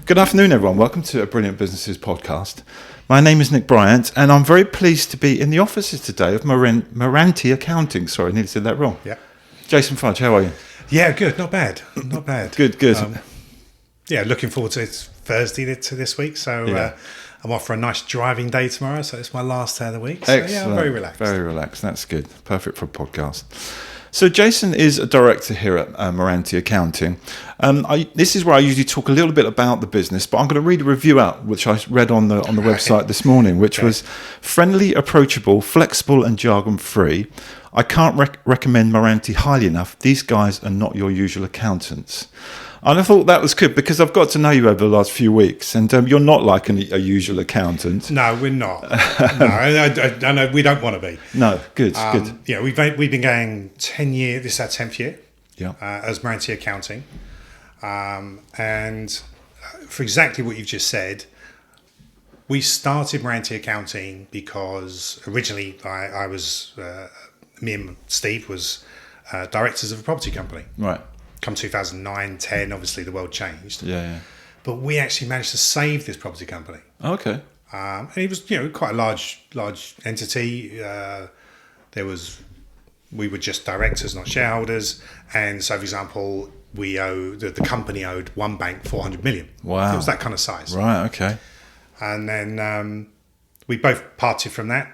Good afternoon, everyone. Welcome to a Brilliant Businesses podcast. My name is Nick Bryant, and I'm very pleased to be in the offices today of Merranti Accounting. Sorry, I nearly said that wrong. Yeah. Jason Fudge, how are you? Yeah, good. Not bad. Not bad. Good. Yeah, looking forward to it. It's Thursday to this week, so I'm off for a nice driving day tomorrow, so it's my last day of the week. So, Excellent. I'm very relaxed. Very relaxed. That's good. Perfect for a podcast. So Jason is a director here at Merranti Accounting. This is where I usually talk a little bit about the business, but I'm going to read a review out, which I read on the website this morning, which was friendly, approachable, flexible and jargon-free. I can't recommend Merranti highly enough. These guys are not your usual accountants. And I thought that was good because I've got to know you over the last few weeks, and you're not like a usual accountant. No, we're not. No, I know we don't want to be. No, good. Yeah, we've been going 10 years. This is our 10th year. Yeah. As Merranti Accounting, and for exactly what you've just said, we started Merranti Accounting because originally I was me and Steve was directors of a property company. Right. Come 2009, 10, obviously the world changed. Yeah. But we actually managed to save this property company. Okay. And it was, quite a large entity. We were just directors, not shareholders. And so, for example, the company owed one bank 400 million. Wow. It was that kind of size. Right. Okay. And then we both parted from that.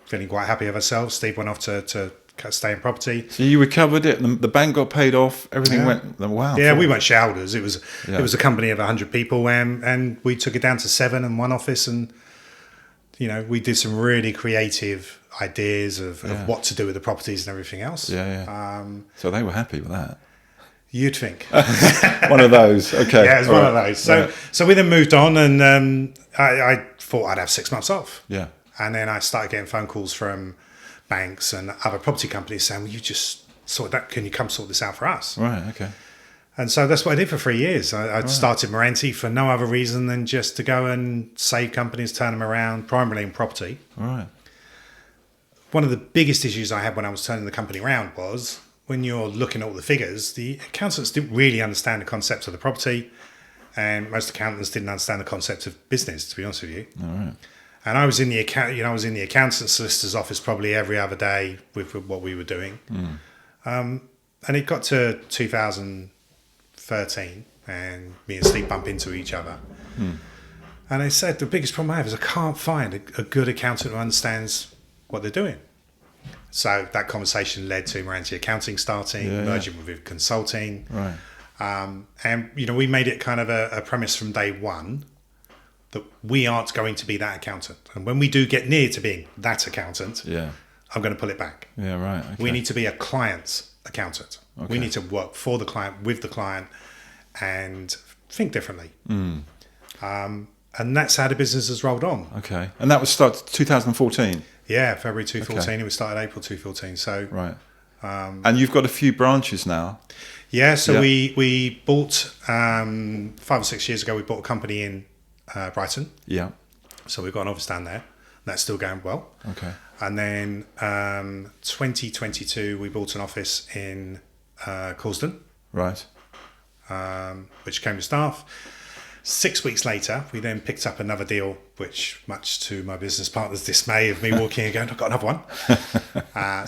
Feeling quite happy with ourselves. Steve went off to stay in property. So you recovered it, the bank got paid off, everything went, wow. Yeah, we weren't shareholders. It was a company of 100 people, and we took it down to 7 in one office, and we did some really creative ideas of what to do with the properties and everything else. So they were happy with that. You'd think. One of those, okay. Yeah, it was one of those. So we then moved on, and I thought I'd have 6 months off. Yeah. And then I started getting phone calls from banks and other property companies saying, well, you just sort that. Can you come sort this out for us? Right, okay. And so that's what I did for 3 years. I started Merranti for no other reason than just to go and save companies, turn them around, primarily in property. Right. One of the biggest issues I had when I was turning the company around was when you're looking at all the figures, the accountants didn't really understand the concepts of the property, and most accountants didn't understand the concept of business, to be honest with you. All right. And I was in the accountant solicitor's office probably every other day with what we were doing. And it got to 2013, and me and Steve bump into each other. And I said, the biggest problem I have is I can't find a good accountant who understands what they're doing. So that conversation led to Merranti Accounting starting, merging with consulting. Right. And, we made it kind of a premise from day one that we aren't going to be that accountant. And when we do get near to being that accountant, I'm going to pull it back. Yeah, right. Okay. We need to be a client's accountant. Okay. We need to work for the client, with the client, and think differently. And that's how the business has rolled on. Okay. And that was started 2014? Yeah, February 2014. Okay. It was started April 2014. So, right. And you've got a few branches now. Yeah, so we bought, 5 or 6 years ago, we bought a company in Brighton. Yeah. So we've got an office down there. That's still going well. Okay. And then 2022, we bought an office in Causden. Right. Which came to staff. 6 weeks later, we then picked up another deal, which, much to my business partner's dismay of me walking and going, I've got another one.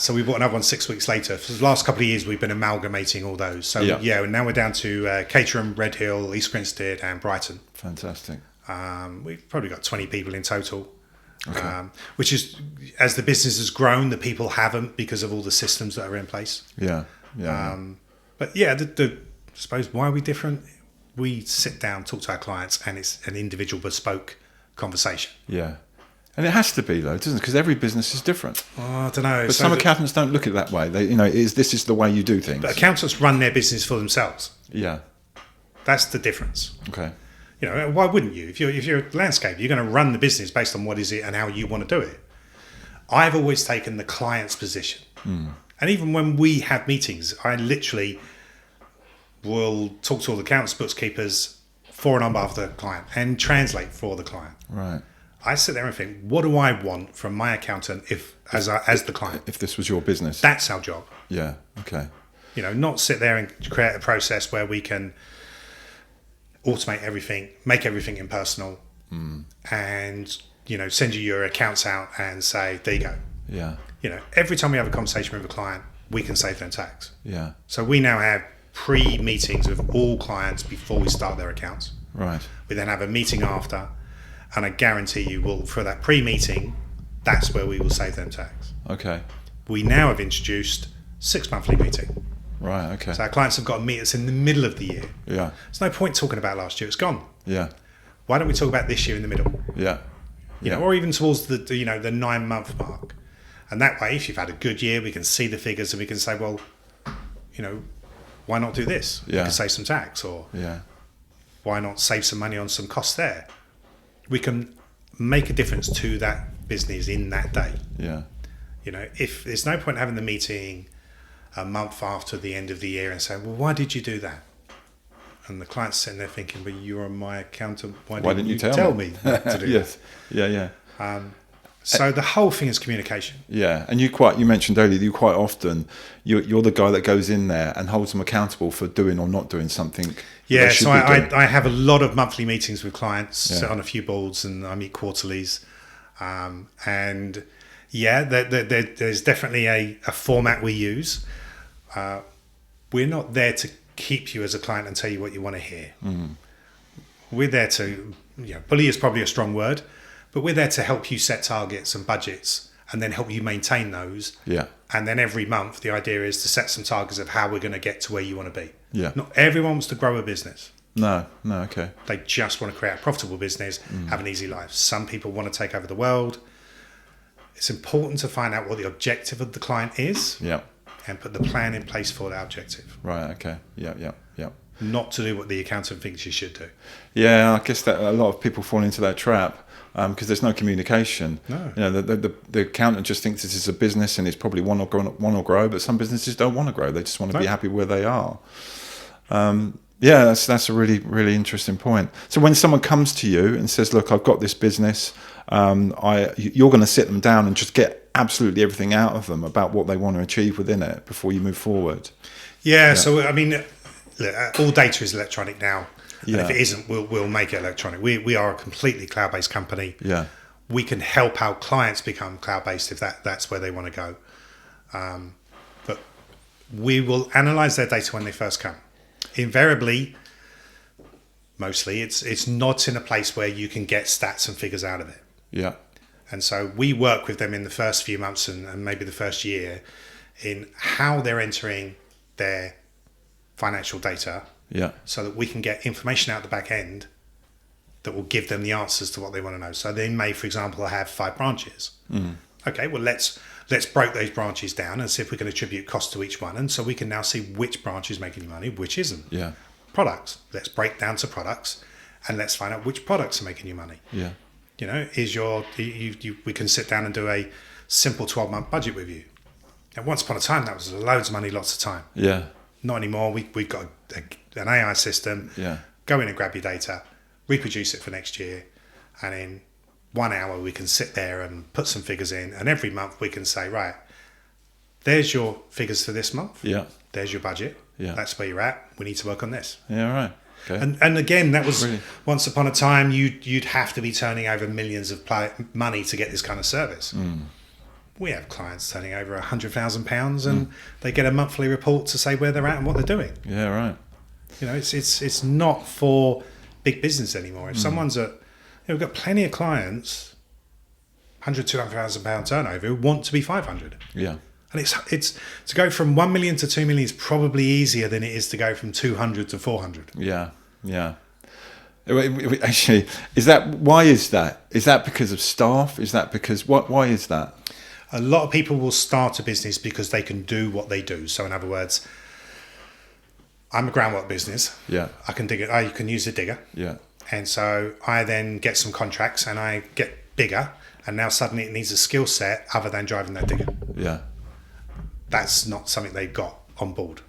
So we bought another one 6 weeks later. For the last couple of years, we've been amalgamating all those. So and now we're down to Caterham, Redhill, East Grinstead and Brighton. Fantastic. We've probably got 20 people in total, which is, as the business has grown, the people haven't because of all the systems that are in place. But I suppose why are we different? We sit down, talk to our clients, and it's an individual bespoke conversation. Yeah. And it has to be, though, doesn't it? Because every business is different. Oh, I don't know. But some accountants don't look at it that way. They, this is the way you do things. But accountants run their business for themselves. Yeah. That's the difference. Okay. Why wouldn't you? If you're a landscaper, you're going to run the business based on what is it and how you want to do it. I've always taken the client's position. And even when we have meetings, I literally will talk to all the accountants, bookkeepers for and on behalf of the client and translate for the client. Right. I sit there and think, what do I want from my accountant as the client? If this was your business. That's our job. Yeah, okay. Not sit there and create a process where we can automate everything, make everything impersonal, and send you your accounts out and say, there you go. Yeah. Every time we have a conversation with a client, we can save them tax. Yeah. So we now have pre-meetings with all clients before we start their accounts. Right. We then have a meeting after, and I guarantee you will, for that pre-meeting, that's where we will save them tax. Okay. We now have introduced 6 monthly meeting. Right. Okay. So our clients have got to meet us in the middle of the year. Yeah. There's no point talking about last year; it's gone. Yeah. Why don't we talk about this year in the middle? Yeah. Or even towards the 9-month mark. And that way, if you've had a good year, we can see the figures and we can say, well, why not do this? Yeah. We can save some tax, or why not save some money on some costs there? We can make a difference to that business in that day. Yeah. If there's no point having the meeting a month after the end of the year and saying, well, why did you do that? And the client's sitting there thinking, well, you're my accountant. Why didn't you tell me to do Yes. Yeah. So the whole thing is communication. Yeah, and you mentioned earlier that you quite often you're the guy that goes in there and holds them accountable for doing or not doing something. Yeah, so I have a lot of monthly meetings with clients, sit on a few boards, and I meet quarterlies. And there's definitely a format we use. We're not there to keep you as a client and tell you what you want to hear. We're there to, bully is probably a strong word, but we're there to help you set targets and budgets and then help you maintain those. Yeah. And then every month, the idea is to set some targets of how we're going to get to where you want to be. Yeah. Not everyone wants to grow a business. No, okay. They just want to create a profitable business, have an easy life. Some people want to take over the world. It's important to find out what the objective of the client is. Yeah. And put the plan in place for that objective. Right, okay. Yeah. Not to do what the accountant thinks you should do. Yeah, I guess that a lot of people fall into that trap because there's no communication. No. The accountant just thinks this is a business and it's probably want to grow, but some businesses don't want to grow. They just want to be happy where they are. That's a really, really interesting point. So when someone comes to you and says, look, I've got this business, you're going to sit them down and just get absolutely everything out of them about what they want to achieve within it before you move forward. Yeah. So, I mean, look, all data is electronic now. Yeah. And if it isn't, we'll make it electronic. We are a completely cloud-based company. Yeah. We can help our clients become cloud-based if that's where they want to go. But we will analyze their data when they first come. Invariably, mostly, it's not in a place where you can get stats and figures out of it. Yeah. And so we work with them in the first few months and maybe the first year in how they're entering their financial data. Yeah. So that we can get information out the back end that will give them the answers to what they want to know. So they may, for example, have 5 branches. Okay, well, let's break those branches down and see if we can attribute cost to each one. And so we can now see which branch is making you money, which isn't. Yeah. Products. Let's break down to products and let's find out which products are making you money. Yeah. We can sit down and do a simple 12-month budget with you. And once upon a time, that was loads of money, lots of time. Yeah. Not anymore. We've got an AI system. Yeah. Go in and grab your data, reproduce it for next year, and in 1 hour we can sit there and put some figures in. And every month we can say, right, there's your figures for this month. Yeah. There's your budget. Yeah. That's where you're at. We need to work on this. Yeah. Right. Okay. And again, that was Brilliant. Once upon a time, you'd have to be turning over millions of money to get this kind of service. We have clients turning over £100,000 and they get a monthly report to say where they're at and what they're doing. Yeah. Right. It's not for big business anymore. If someone's we've got plenty of clients, £100,000-200,000 turnover, who want to be 500. Yeah. And it's to go from 1 million to 2 million is probably easier than it is to go from 200 to 400. Yeah. Yeah. Actually, why is that? Is that because of staff? Is that because why is that? A lot of people will start a business because they can do what they do. So in other words, I'm a groundwork business. Yeah. I can dig it. I can use a digger. Yeah. And so I then get some contracts and I get bigger. And now suddenly it needs a skill set other than driving that digger. Yeah. That's not something they got on board.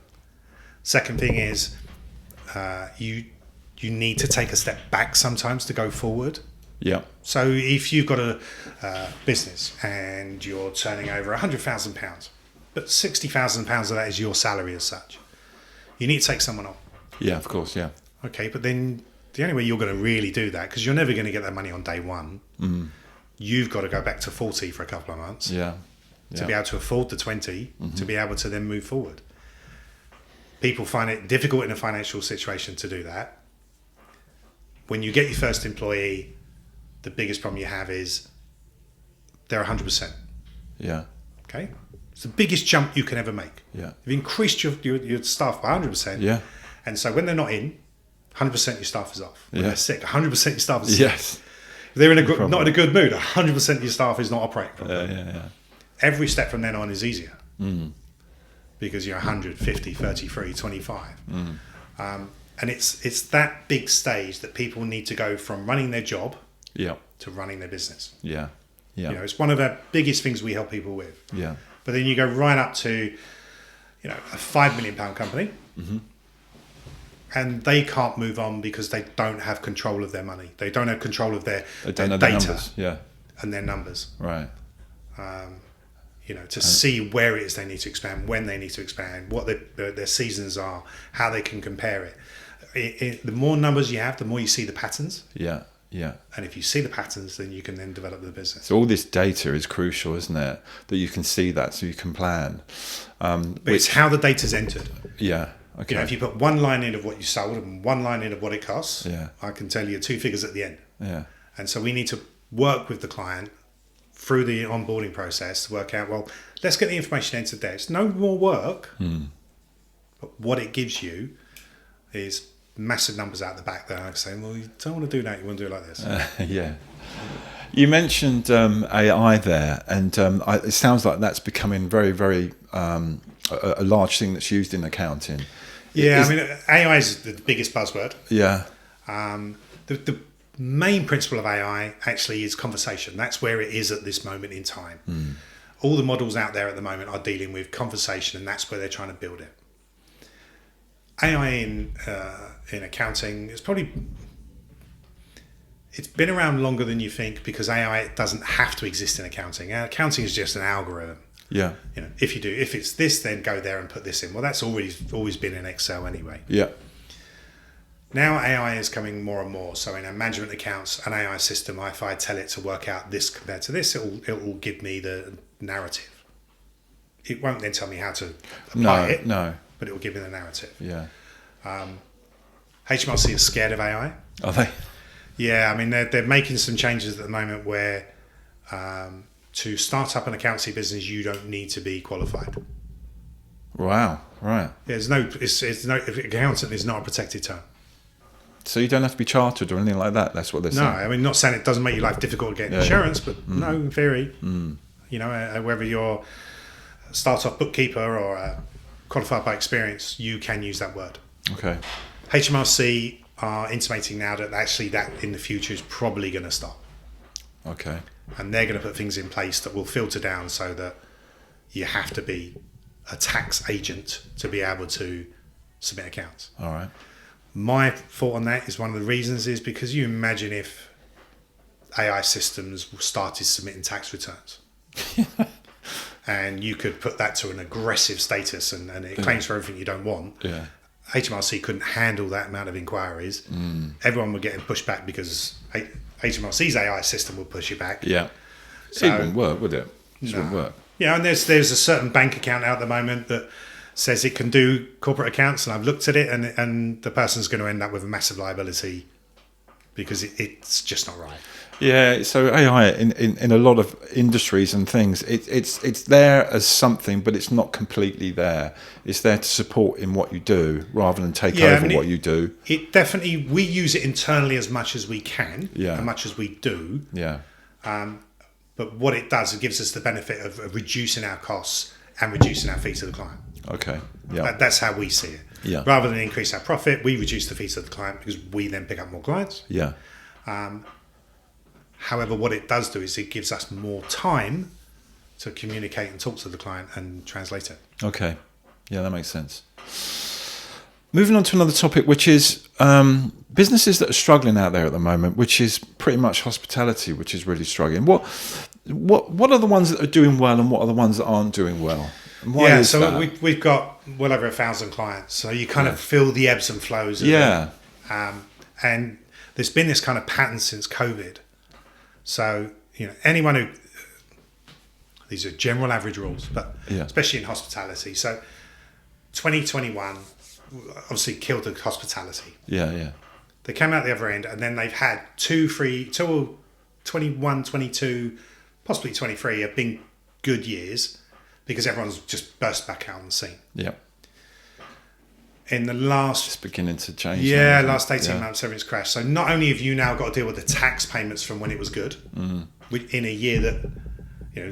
Second thing is you need to take a step back sometimes to go forward. Yeah. So if you've got a business and you're turning over £100,000, but £60,000 of that is your salary as such, you need to take someone on. Yeah, of course, yeah. Okay, but then the only way you're going to really do that, because you're never going to get that money on day one, you've got to go back to 40 for a couple of months to be able to afford the 20 to be able to then move forward. People find it difficult in a financial situation to do that. When you get your first employee, the biggest problem you have is they're 100%. Yeah. Okay? It's the biggest jump you can ever make. Yeah. You've increased your staff by 100%. Yeah. And so when they're not in, 100% your staff is off. When they're sick, 100% your staff is sick. Yes. If they're not in a good mood, 100% of your staff is not operating properly. Yeah. Every step from then on is easier. Because you're 100, 50, 33, 25. And it's that big stage that people need to go from running their job to running their business. Yeah. You know, it's one of the biggest things we help people with. Yeah. But then you go right up to, you know, a £5 million company, and they can't move on because they don't have control of their money. They don't have control of their data numbers. and their numbers. Right. You know, to see where it is they need to expand, when they need to expand, what their seasons are, how they can compare it. The more numbers you have, the more you see the patterns. Yeah. Yeah. And if you see the patterns, then you can then develop the business. So all this data is crucial, isn't it? That you can see that, so you can plan. But it's how the data's entered. Yeah. Okay. You know, if you put one line in of what you sold and one line in of what it costs, I can tell you 2 figures at the end. Yeah. And so we need to work with the client through the onboarding process to work out, well, let's get the information entered there. It's no more work, but what it gives you is massive numbers out the back there. I'm saying, well, you don't want to do that. You want to do it like this. Yeah. You mentioned AI there, and it sounds like that's becoming very, very a large thing that's used in accounting. Yeah, I mean, AI is the biggest buzzword. Yeah. The main principle of AI actually is conversation. That's where it is at this moment in time. All the models out there at the moment are dealing with conversation, and that's where they're trying to build it. AI in accounting is probably, it's been around longer than you think, because AI doesn't have to exist in accounting. Accounting is just an algorithm. Yeah. You know, if it's this, then go there and put this in. Well, that's always been in Excel anyway. Yeah. Now AI is coming more and more. So in our management accounts, an AI system, if I tell it to work out this compared to this, it will give me the narrative. It won't then tell me how to apply it. No. But it will give me the narrative. Yeah. HMRC is scared of AI. Are they? Yeah, I mean, they're making some changes at the moment where to start up an accountancy business, you don't need to be qualified. Wow. Right. There's no accountant is not a protected term. So you don't have to be chartered or anything like that. That's what they're saying. No, I mean, not saying it doesn't make your life difficult to get insurance, but no, in theory, you know, whether you're a start-off bookkeeper or qualified by experience, you can use that word. Okay. HMRC are intimating now that actually that in the future is probably going to stop. Okay. And they're going to put things in place that will filter down so that you have to be a tax agent to be able to submit accounts. All right. My thought on that is one of the reasons is because you imagine if AI systems started submitting tax returns. And you could put that to an aggressive status and it claims for everything you don't want. Yeah. HMRC couldn't handle that amount of inquiries. Everyone would get pushed back because HMRC's AI system would push you back. Yeah. So, it wouldn't work, would it? It wouldn't work. Yeah, and there's a certain bank account out at the moment that says it can do corporate accounts, and I've looked at it, and the person's going to end up with a massive liability because it's just not right. Yeah, so AI in a lot of industries and things, it's there as something, but it's not completely there. It's there to support in what you do rather than take over what you do. It definitely, we use it internally as much as we can, as much as we do. Yeah. But what it does, it gives us the benefit of reducing our costs and reducing our fees to the client. Okay. Yeah. That's how we see it. Yeah. Rather than increase our profit, we reduce the fees to the client because we then pick up more clients. Yeah. However, what it does do is it gives us more time to communicate and talk to the client and translate it. Okay. Yeah, that makes sense. Moving on to another topic, which is businesses that are struggling out there at the moment, which is pretty much hospitality, which is really struggling. What are the ones that are doing well and what are the ones that aren't doing well? And why is that? We've got well over 1,000 clients, so you kind of feel the ebbs and flows of it. And there's been this kind of pattern since COVID. So, anyone who, these are general average rules, but especially in hospitality. So 2021 obviously killed the hospitality. Yeah. They came out the other end, and then they've had 21, 22, possibly 23 have been good years because everyone's just burst back out on the scene. Yeah. In the last... It's beginning to change. Yeah, last 18 months, everything's crashed. So not only have you now got to deal with the tax payments from when it was good, in a year that,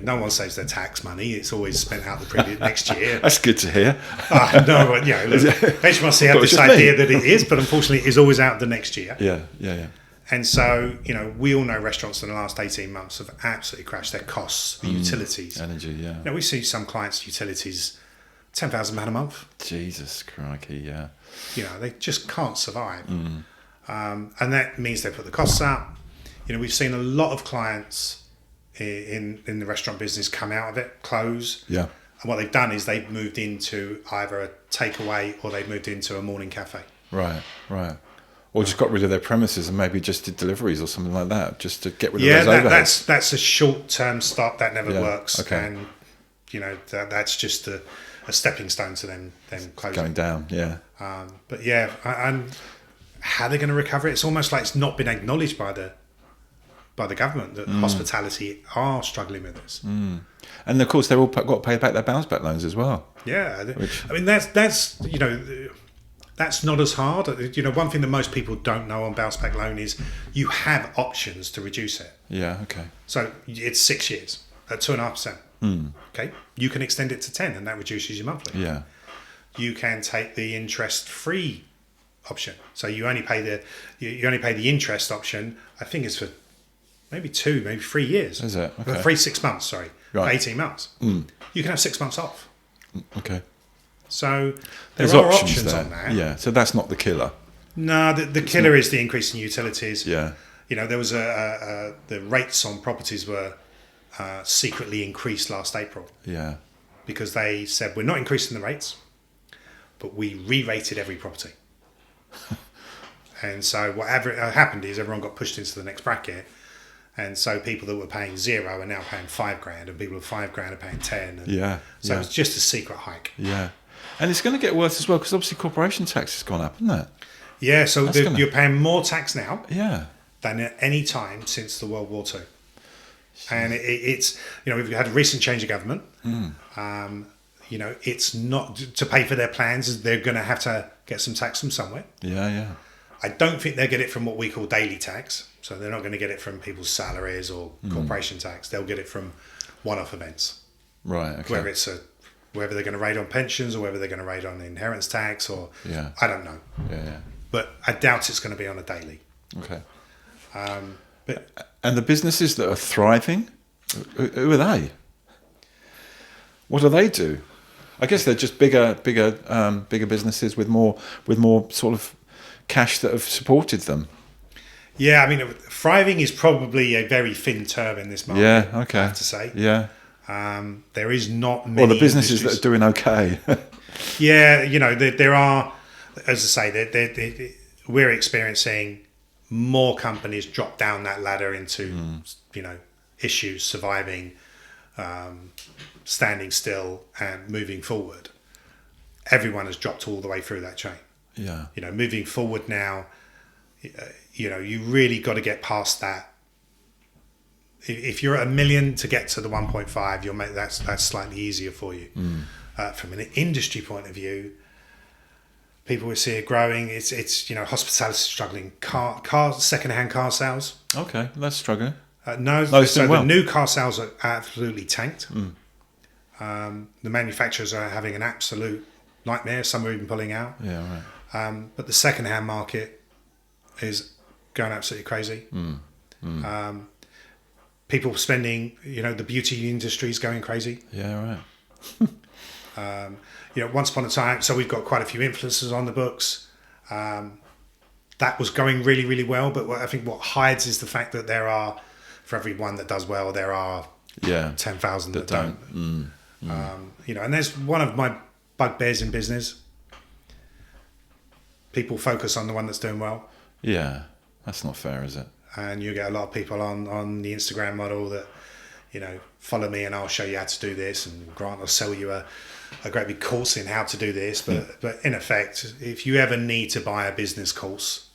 no one saves their tax money. It's always spent out the previous next year. That's good to hear. No, but, HMRC have this idea that it is, but unfortunately it is always out the next year. Yeah. And so, we all know restaurants in the last 18 months have absolutely crashed their costs, the utilities. Energy, yeah. We see some clients' utilities, £10,000 a month. Jesus crikey, yeah. They just can't survive. And that means they put the costs up. We've seen a lot of clients in the restaurant business come out of it, close. Yeah. And what they've done is they've moved into either a takeaway or they've moved into a morning cafe. Right. Or just got rid of their premises and maybe just did deliveries or something like that, just to get rid of those overheads. That's a short-term stop. That never works. Okay. And, that's just a stepping stone to them closing. Going down, yeah. But yeah, and how they're going to recover it, it's almost like it's not been acknowledged by the government that hospitality are struggling with this. And of course, they've all got to pay back their bounce back loans as well. Yeah. I mean, that's that's not as hard. One thing that most people don't know on bounce back loan is you have options to reduce it. Yeah, okay. So it's 6 years at 2.5%. Okay, you can extend it to 10, and that reduces your monthly. Yeah. You can take the interest-free option, so you only pay the interest option. I think it's for maybe 3 years. Is it? Okay. 6 months? Sorry, right. 18 months. You can have 6 months off. Okay. So there's are options there. On that. Yeah. So that's not the killer. No, the killer is the increase in utilities. Yeah. There was the rates on properties were secretly increased last April. Yeah. Because they said, we're not increasing the rates, but we re-rated every property. And so what happened is everyone got pushed into the next bracket. And so people that were paying 0 are now paying £5,000, and people with £5,000 are paying 10. And so it's just a secret hike. Yeah. And it's going to get worse as well, because obviously corporation tax has gone up, hasn't it? Yeah, so you're paying more tax now than at any time since the World War II. And it's we've had a recent change of government. It's not to pay for their plans. They're going to have to get some tax from somewhere. Yeah. I don't think they'll get it from what we call daily tax. So they're not going to get it from people's salaries or corporation tax. They'll get it from one-off events. Right. Okay. Whether they're going to raid on pensions or whether they're going to raid on inheritance tax or I don't know. Yeah. But I doubt it's going to be on a daily. Okay. And the businesses that are thriving, who are they? What do they do? I guess they're just bigger businesses with more sort of cash that have supported them. Yeah, I mean, thriving is probably a very thin term in this market. Yeah, okay. I have to say. Yeah. There is not many. Well, the businesses that are doing okay. Yeah, there are, as I say, we're experiencing more companies drop down that ladder into, issues, surviving, standing still, and moving forward. Everyone has dropped all the way through that chain. Yeah. Moving forward now, you really got to get past that. If you're at 1 million to get to the 1.5, you'll make that's slightly easier for you. From an industry point of view, people we see it growing. It's hospitality struggling. Second-hand car sales. Okay, that's struggling. No, so the new car sales are absolutely tanked. The manufacturers are having an absolute nightmare. Some are even pulling out. Yeah, right. But the second-hand market is going absolutely crazy. People spending, the beauty industry is going crazy. Yeah, right. Once upon a time, so we've got quite a few influencers on the books. That was going really, really well. But I think what hides is the fact that there are, for every one that does well, there are 10,000 that don't. And there's one of my bugbears in business. People focus on the one that's doing well. Yeah. That's not fair, is it? And you get a lot of people on the Instagram model that, follow me and I'll show you how to do this, and Grant will sell you a great big course in how to do this. But in effect, if you ever need to buy a business course,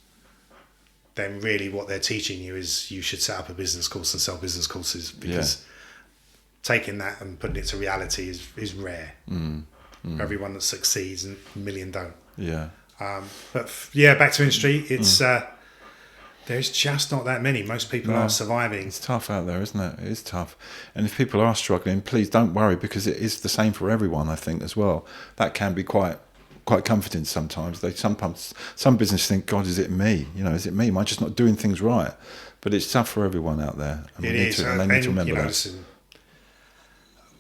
then really what they're teaching you is you should set up a business course and sell business courses, because taking that and putting it to reality is rare. Everyone that succeeds and a million don't. Yeah. Back to industry, it's there's just not that many. Most people are surviving. It's tough out there, isn't it? It is tough. And if people are struggling, please don't worry, because it is the same for everyone, I think, as well. That can be quite comforting sometimes. Some businesses think, God, is it me? Is it me? Am I just not doing things right? But it's tough for everyone out there. And it is. And they need to remember that. Listen,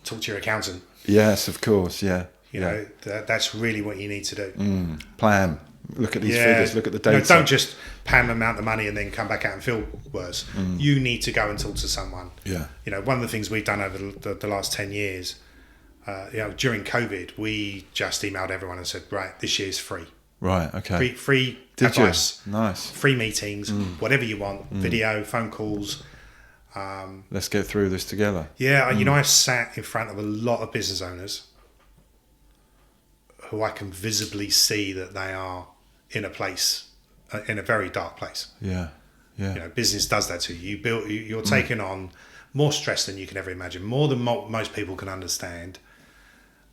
talk to your accountant. Yes, of course, yeah. That's really what you need to do. Plan. Look at these figures, look at the data. Don't just pay them amount of money and then come back out and feel worse. You need to go and talk to someone. Yeah. One of the things we've done over the last 10 years, during COVID, we just emailed everyone and said, right, this year's free. Right, okay. Free Did advice. you? Nice. Free meetings, whatever you want, video, phone calls. Let's get through this together. Yeah, I've sat in front of a lot of business owners who I can visibly see that they are in a very dark place. Yeah, yeah. Business does that to you. You're taking on more stress than you can ever imagine, more than most people can understand.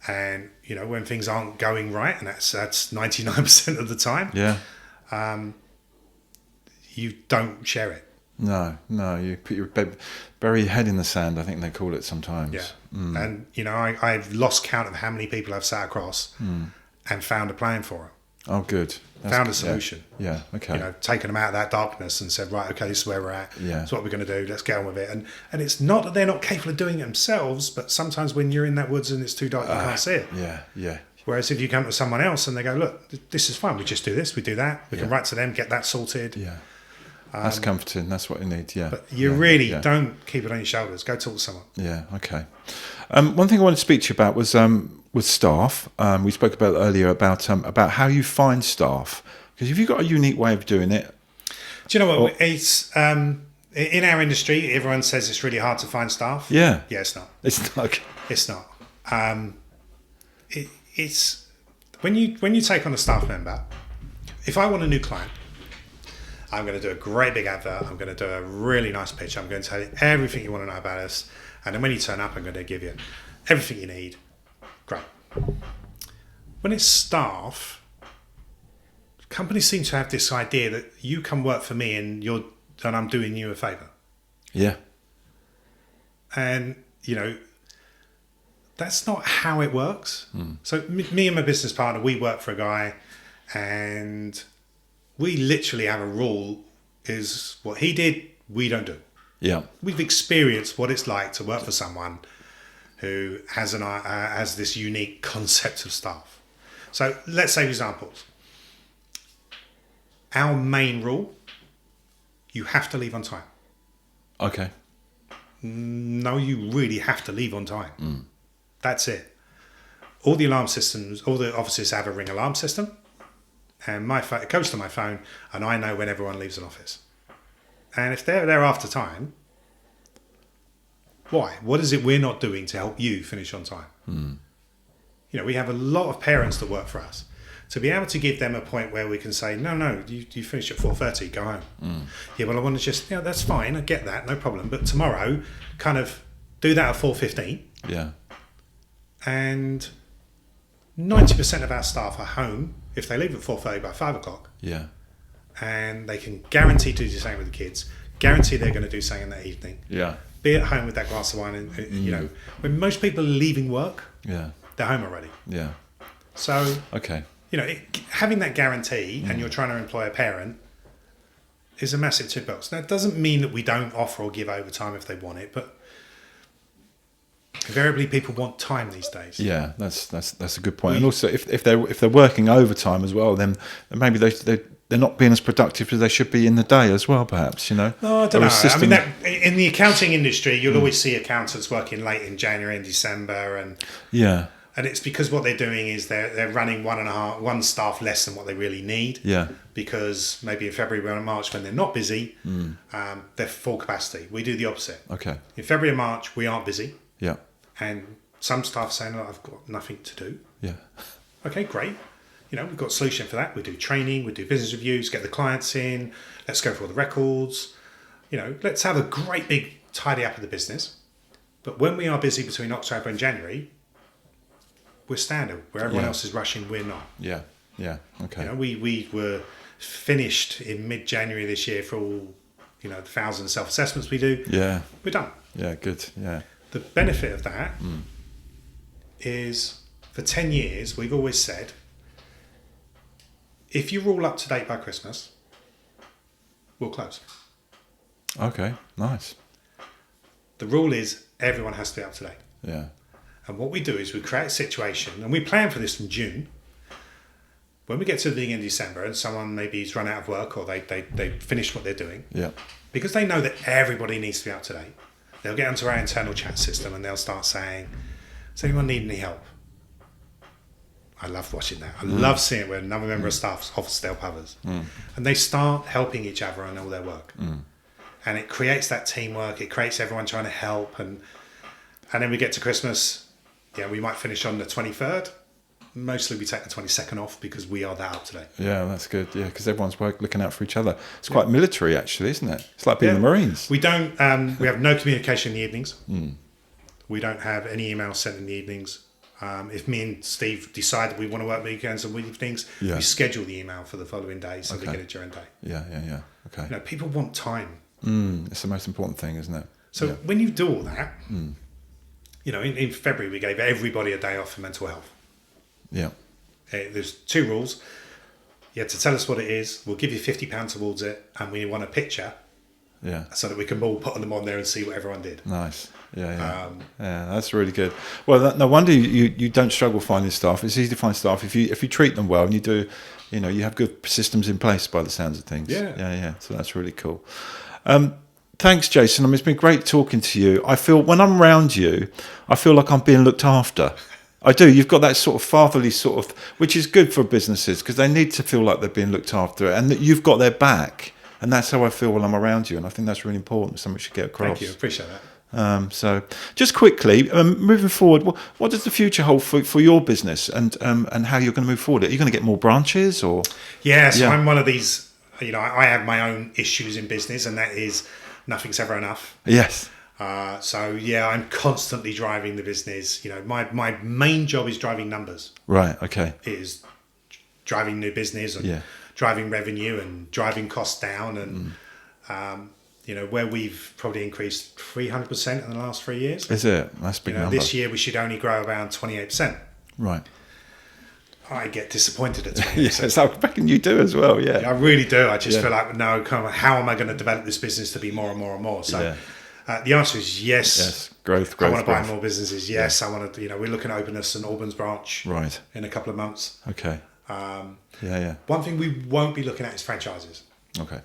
And when things aren't going right, and that's 99% of the time. Yeah. You don't share it. No, you put your bury your head in the sand, I think they call it sometimes. Yeah. And I've lost count of how many people I've sat across and found a plan for them. Oh, good. Found a solution. Yeah. Okay. Taken them out of that darkness and said, right, okay, this is where we're at. Yeah. That's what we're going to do. Let's get on with it. And it's not that they're not capable of doing it themselves, but sometimes when you're in that woods and it's too dark, you can't see it. Yeah. Whereas if you come to someone else and they go, look, this is fine. We just do this. We do that. We can write to them, get that sorted. Yeah. That's comforting. That's what you need. Yeah. But you don't keep it on your shoulders. Go talk to someone. Yeah. Okay. One thing I wanted to speak to you about was staff. We spoke about earlier about how you find staff, because if you've got a unique way of doing it. Do you know what? It's in our industry, everyone says it's really hard to find staff. Yeah. Yeah, it's not. It's not. It's not. It's when you take on a staff member. If I want a new client, I'm going to do a great big advert. I'm going to do a really nice pitch. I'm going to tell you everything you want to know about us. And then when you turn up, I'm going to give you everything you need. Great. When it's staff, companies seem to have this idea that you come work for me and I'm doing you a favour. Yeah. And, that's not how it works. So me and my business partner, we work for a guy, and we literally have a rule: is what he did, we don't do. Yeah. We've experienced what it's like to work for someone who has this unique concept of staff. So let's say examples. Our main rule: you have to leave on time. Okay. No, you really have to leave on time. That's it. All the alarm systems, all the offices have a ring alarm system. And it goes to my phone, and I know when everyone leaves an office. And if they're there after time, why? What is it we're not doing to help you finish on time? We have a lot of parents that work for us. To be able to give them a point where we can say, no, you finish at 4:30, go home. Yeah, well, I want to just, that's fine, I get that, no problem. But tomorrow, kind of do that at 4:15. Yeah. And 90% of our staff are home if they leave at 4:30 by 5 o'clock. Yeah. And they can guarantee to do the same with the kids, guarantee they're going to do something in that evening. Yeah. Be at home with that glass of wine. And, when most people are leaving work, they're home already. Yeah. So, okay. Having that guarantee and you're trying to employ a parent is a massive tick box. Now, it doesn't mean that we don't offer or give overtime if they want it, but invariably people want time these days. Yeah, that's a good point. And also, if they're working overtime as well, then maybe they're not being as productive as they should be in the day as well. Perhaps No, I don't know. I mean, in the accounting industry, you'll always see accountants working late in January and December, and And it's because what they're doing is they're running one staff less than what they really need. Yeah. Because maybe in February or March when they're not busy, they're full capacity. We do the opposite. Okay. In February and March, we aren't busy. Yeah. And some staff saying, "Oh, I've got nothing to do." Yeah. Okay, great. We've got a solution for that. We do training, we do business reviews, get the clients in. Let's go for all the records. Let's have a great big tidy up of the business. But when we are busy between October and January, we're standard. Where everyone else is rushing, we're not. Yeah. Yeah. Okay. We were finished in mid-January this year for all, the 1,000 self-assessments we do. Yeah. We're done. Yeah. Good. Yeah. The benefit of that is for 10 years, we've always said, if you're all up to date by Christmas, we'll close. Okay. Nice. The rule is everyone has to be up to date. Yeah. And what we do is we create a situation, and we plan for this from June. When we get to the beginning of December and someone maybe's run out of work or they finished what they're doing, Yeah. because they know that everybody needs to be up to date, they'll get onto our internal chat system and they'll start saying, "Does anyone need any help?" I love watching that. I love seeing it when another member of staff offers to help others. And they start helping each other on all their work. And it creates that teamwork. It creates everyone trying to help. And then we get to Christmas. Yeah, we might finish on the 23rd. Mostly we take the 22nd off because we are that up to date. Yeah, that's good. Yeah, because everyone's looking out for each other. It's quite military, actually, isn't it? It's like being in the Marines. We don't. We have no communication in the evenings. We don't have any emails sent in the evenings. If me and Steve decide that we want to work weekends and evenings, we schedule the email for the following day so we get it during the day. Yeah. Okay. People want time. It's the most important thing, isn't it? So when you do all that, in February we gave everybody a day off for mental health. Yeah. There's 2 rules. You have to tell us what it is. We'll give you £50 towards it, and we want a picture. Yeah. So that we can all put them on there and see what everyone did. Nice. Yeah. Yeah, that's really good. Well, no wonder you don't struggle finding staff. It's easy to find staff if you treat them well and you do, you have good systems in place by the sounds of things. Yeah. So that's really cool. Thanks, Jason. It's been great talking to you. I feel when I'm around you, I feel like I'm being looked after. I do. You've got that sort of fatherly sort of, which is good for businesses because they need to feel like they're being looked after and that you've got their back. And that's how I feel when I'm around you. And I think that's really important. Something we should get across. Thank you. Appreciate that. So just quickly, moving forward, what does the future hold for your business and how you're going to move forward? Are you going to get more branches or? Yeah, so I'm one of these, I have my own issues in business and that is nothing's ever enough. Yes. I'm constantly driving the business. My main job is driving numbers. Right. Okay. It is driving new business and driving revenue and driving costs down and, where we've probably increased 300% in the last 3 years. Is it? That's a big number. This year we should only grow around 28%. Right. I get disappointed at 28%. Yes, I reckon you do as well, yeah. I really do. I just feel like, no, come on, how am I going to develop this business to be more and more and more? So the answer is yes. Yes, growth. I want to buy more businesses. Yes, I want to, we're looking to open a St Albans branch in a couple of months. Okay. One thing we won't be looking at is franchises. Okay.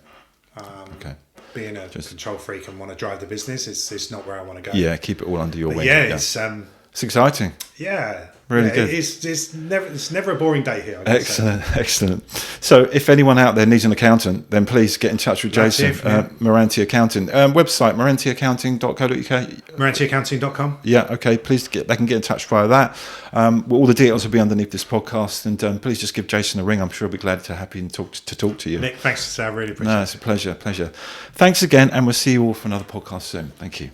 Being a control freak and want to drive the business, it's not where I want to go. Yeah, keep it all under your wing. Yeah, it's exciting. Yeah. Really good. It's never a boring day here. Excellent. So if anyone out there needs an accountant, then please get in touch with Jason, Merranti Accounting. Website, merrantiaccounting.co.uk. Merrantiaccounting.com. Yeah, okay. They can get in touch via that. All the details will be underneath this podcast. And please just give Jason a ring. I'm sure he'll be glad to talk to you. Nick, thanks. I really appreciate it. No, it's a pleasure. Thanks again. And we'll see you all for another podcast soon. Thank you.